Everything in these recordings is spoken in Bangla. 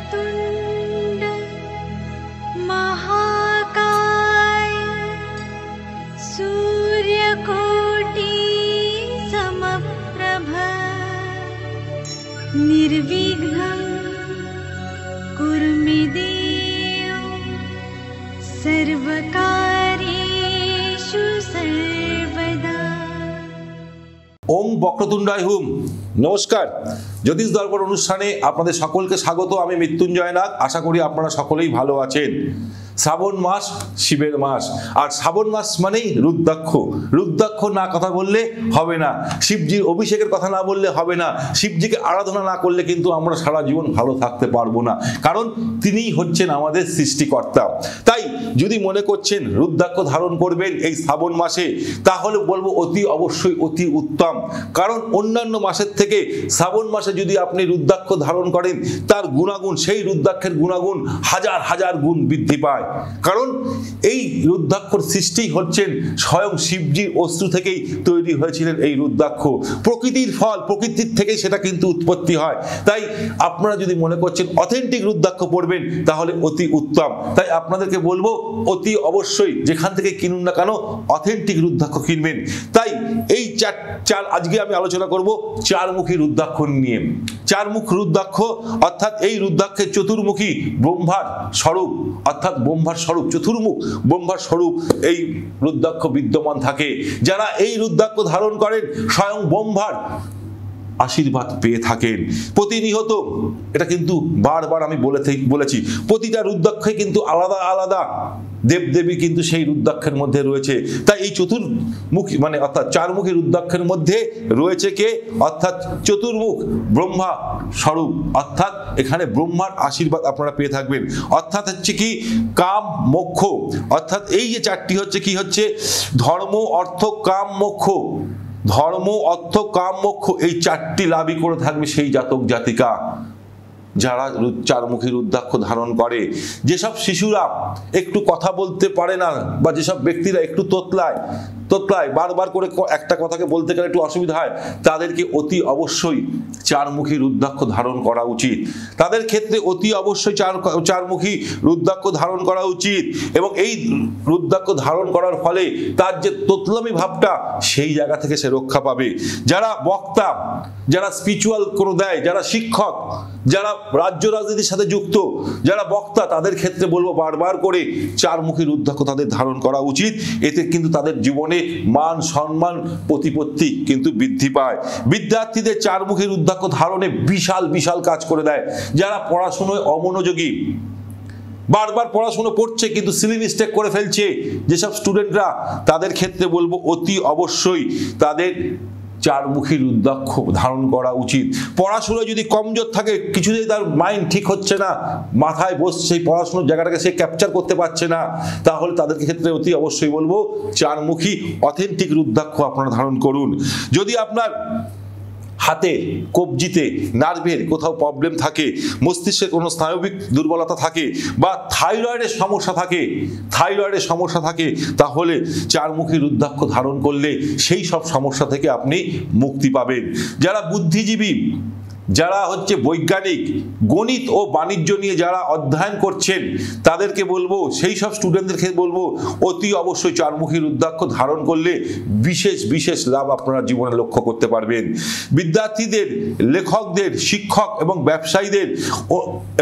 वक्रतुण्ड महाकाय सूर्यकोटि समप्रभ निर्विघ्नं कुरु मे देव सर्वकार्येषु सर्वदा। ओम বক্রতুণ্ডায় হুম। নমস্কার, জ্যোতিষ দর্পণ অনুষ্ঠানে আপনাদের সকলকে স্বাগত। আমি মৃত্যুঞ্জয় নাগ। আশা করি আপনারা সকলেই ভালো আছেন। শ্রাবণ মাস শিবের মাস, আর শ্রাবণ মাস মানেই রুদ্রাক্ষ। রুদ্রাক্ষ না কথা বললে হবে না, শিবজির অভিষেকের কথা না বললে হবে না, শিবজিকে আরাধনা না করলে কিন্তু আমরা সারা জীবন ভালো থাকতে পারবো না, কারণ তিনিই হচ্ছেন আমাদের সৃষ্টিকর্তা। তাই যদি মনে করছেন রুদ্রাক্ষ ধারণ করবেন এই শ্রাবণ মাসে, তাহলে বলবো অতি অবশ্যই অতি উত্তম, কারণ অন্যান্য মাসের থেকে শ্রাবণ মাসে যদি আপনি রুদ্রাক্ষ ধারণ করেন, তার গুণাগুণ, সেই রুদ্রাক্ষের গুণাগুণ হাজার হাজার গুণ বৃদ্ধি পায়। কারণ এই রুদ্রাক্ষর সৃষ্টি হচ্ছেন স্বয়ং শিবজির অস্ত্র থেকেই তৈরি হয়েছিলেন। এই রুদ্রাক্ষ প্রকৃতির ফল, প্রকৃতির থেকেই সেটা কিন্তু উৎপত্তি হয়। তাই আপনারা যদি মনে করছেন অথেন্টিক রুদ্রাক্ষ পড়বেন, তাহলে অতি উত্তম। তাই আপনাদেরকে বলবো অতি অবশ্যই যেখান থেকে কিনুন না কেন অথেন্টিক রুদ্রাক্ষ কিনবেন। তাই এই আজকে আমি আলোচনা করব চারমুখী রুদ্রাক্ষ নিয়ে। চারমুখ রুদ্রাক্ষ অর্থাৎ এই রুদ্রাক্ষের চতুর্মুখী ব্রহ্মার স্বরূপ, অর্থাৎ ব্রহ্মার স্বরূপ, চতুর্মুখ ব্রহ্মার স্বরূপ এই রুদ্রাক্ষ বিদ্যমান থাকে। যারা এই রুদ্রাক্ষ ধারণ করেন স্বয়ং ব্রহ্মার আশীর্বাদ পেয়ে থাকেন প্রতিনিয়ত। এটা কিন্তু বারবার আমি বলেছি, প্রতিটা রুদ্রাক্ষে কিন্তু আলাদা আলাদা দেবদেবী কিন্তু সেই রুদ্রাক্ষের মধ্যে রয়েছে। তাই এই চতুর্মুখী মানে অর্থাৎ চারমুখী রুদ্রাক্ষের মধ্যে রয়েছে কে, অর্থাৎ চতুর্মুখ ব্রহ্মা স্বরূপ, অর্থাৎ এখানে ব্রহ্মার আশীর্বাদ আপনারা পেয়ে থাকবেন। অর্থাৎ হচ্ছে কি কাম মোক্ষ, অর্থাৎ এই যে চারটি হচ্ছে কি হচ্ছে ধর্ম অর্থ কাম মোক্ষ। ধর্ম অর্থ কাম মোক্ষ এই চারটি লাভই করে থাকবে সেই জাতক জাতিকা যারা চারমুখী রুদ্রাক্ষ ধারণ করে। যেসব শিশুরা একটু কথা বলতে পারে না, বা যেসব ব্যক্তিরা একটু তোতলায় বারবার করে একটা কথাকে বলতে গেলে একটু অসুবিধা হয়, তাদেরকে অতি অবশ্যই চারমুখী রুদ্রাক্ষ ধারণ করা উচিত। তাদের ক্ষেত্রে অতি অবশ্যই চারমুখী রুদ্রাক্ষ ধারণ করা উচিত, এবং এই রুদ্রাক্ষ ধারণ করার ফলে তার যে তোতলামি ভাবটা সেই জায়গা থেকে সে রক্ষা পাবে। যারা বক্তা, যারা স্পিরিচুয়াল করে দেয়, যারা শিক্ষক, যারা রাজ্য রাজনীতির সাথে যুক্ত, যারা বক্তা, তাদের ক্ষেত্রে বলবো বারবার করে চারমুখী রুদ্রাক্ষ তাদের ধারণ করা উচিত। এতে কিন্তু তাদের জীবনে মান সম্মান প্রতিপত্তি কিন্তু বৃদ্ধি পায়। বিদ্যার্থীদের চারমুখী রুদ্রাক্ষ ধারণে বিশাল বিশাল কাজ করে দেয়। যারা পড়াশোনায় অমনোযোগী, বারবার পড়াশোনা পড়ছে কিন্তু সিলি মিস্টেক করে ফেলছে, যেসব স্টুডেন্টরা, তাদের ক্ষেত্রে বলবো অতি অবশ্যই তাদের চারমুখী রুদ্রাক্ষ ধারণ করা উচিত। পড়াশোনা যদি কমজোর থাকে, কিছুতেই তার মাইন্ড ঠিক হচ্ছে না, মাথায় বসছে, সেই পড়াশোনার জায়গাটাকে সে ক্যাপচার করতে পারছে না, তাহলে তাদের ক্ষেত্রে অতি অবশ্যই বলবো চারমুখী অথেন্টিক রুদ্রাক্ষ আপনারা ধারণ করুন। যদি আপনার হাতে, কবজিতে, নার্ভের কোথাও প্রবলেম থাকে, মস্তিষ্কে কোনো স্নায়বিক দুর্বলতা থাকে, বা থাইরয়েডের সমস্যা থাকে, তাহলে চারমুখী রুদ্রাক্ষ ধারণ করলে সেই সব সমস্যা থেকে আপনি মুক্তি পাবেন। যারা বুদ্ধিজীবী, যারা হচ্ছে বৈজ্ঞানিক, গণিত ও বাণিজ্য নিয়ে যারা অধ্যয়ন করছেন, তাদেরকে বলবো, সেই সব স্টুডেন্টদেরকে বলবো অতি অবশ্যই চারমুখী রুদ্রাক্ষ ধারণ করলে বিশেষ বিশেষ লাভ আপনারা জীবনে লক্ষ্য করতে পারবেন। বিদ্যার্থীদের, লেখকদের, শিক্ষক এবং ব্যবসায়ীদের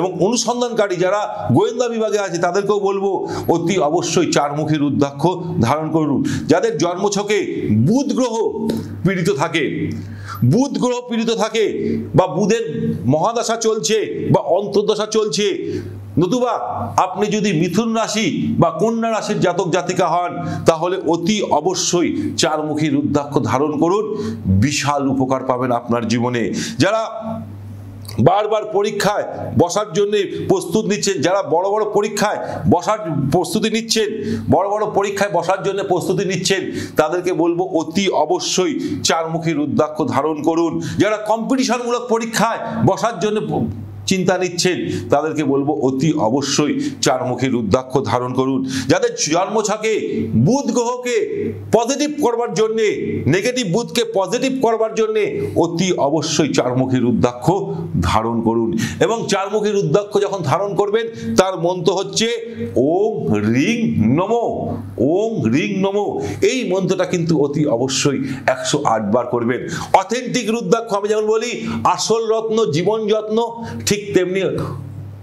এবং অনুসন্ধানকারী যারা গোয়েন্দা বিভাগে আছে, তাদেরকেও বলবো অতি অবশ্যই চারমুখী রুদ্রাক্ষ ধারণ করুন। যাদের জন্মছকে বুধ গ্রহ পীড়িত থাকে, বা বুধের মহাদশা চলছে বা অন্তর্দশা চলছে, নতুবা আপনি যদি মিথুন রাশি বা কন্যা রাশির জাতক জাতিকা হন, তাহলে অতি অবশ্যই চারমুখী রুদ্রাক্ষ ধারণ করুন, বিশাল উপকার পাবেন আপনার জীবনে। যারা বারবার পরীক্ষায় বসার জন্য প্রস্তুত নিচ্ছেন, যারা বড় বড় পরীক্ষায় বসার জন্য প্রস্তুতি নিচ্ছেন, তাদেরকে বলবো অতি অবশ্যই চারমুখী রুদ্রাক্ষ ধারণ করুন। যারা কম্পিটিশনমূলক পরীক্ষায় বসার জন্য চিন্তা নিচ্ছেন তাদেরকে বলবো অতি অবশ্যই চারমুখী রুদ্রাক্ষ ধারণ করুন। যাদের জন্মছকে বুধ গ্রহকে পজিটিভ করবার জন্যে, নেগেটিভ বুধকে পজিটিভ করবার জন্যে অতি অবশ্যই চারমুখী রুদ্রাক্ষ ধারণ করুন। এবং চারমুখী রুদ্রাক্ষ যখন ধারণ করবেন তার মন্ত্র হচ্ছে ওম রিং নমো, ওম রিং নমো। এই মন্ত্রটা কিন্তু অতি অবশ্যই 108 বার করবেন। অথেন্টিক রুদ্রাক্ষ, আমি যেমন বলি আসল রত্ন জীবন যত্ন, ঠিক তেমনি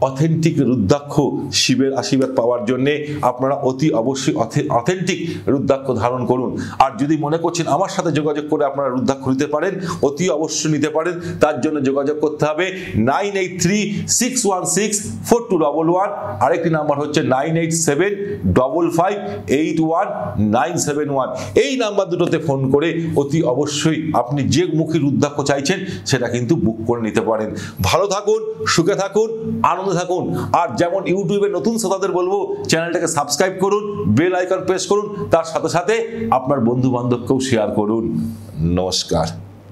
অথেন্টিক রুদ্রাক্ষ শিবের আশীর্বাদ পাওয়ার জন্যে আপনারা অতি অবশ্যই অথেন্টিক রুদ্রাক্ষ ধারণ করুন। আর যদি মনে করছেন আমার সাথে যোগাযোগ করে আপনারা রুদ্রাক্ষ নিতে পারেন, অতি অবশ্যই নিতে পারেন। তার জন্য যোগাযোগ করতে হবে 9836164211, আরেকটি নাম্বার হচ্ছে 9875581971। এই নাম্বার দুটোতে ফোন করে অতি অবশ্যই আপনি যে মুখী রুদ্রাক্ষ চাইছেন সেটা কিন্তু বুক করে নিতে পারেন। ভালো থাকুন, সুখে থাকুন, আনন্দ থাকুন। আর যেমন ইউটিউবে নতুন শ্রোতাদের বলবো চ্যানেলটাকে সাবস্ক্রাইব করুন, বেল আইকন প্রেস করুন, তার সাথে সাথে আপনার বন্ধু বান্ধবকেও শেয়ার করুন। নমস্কার।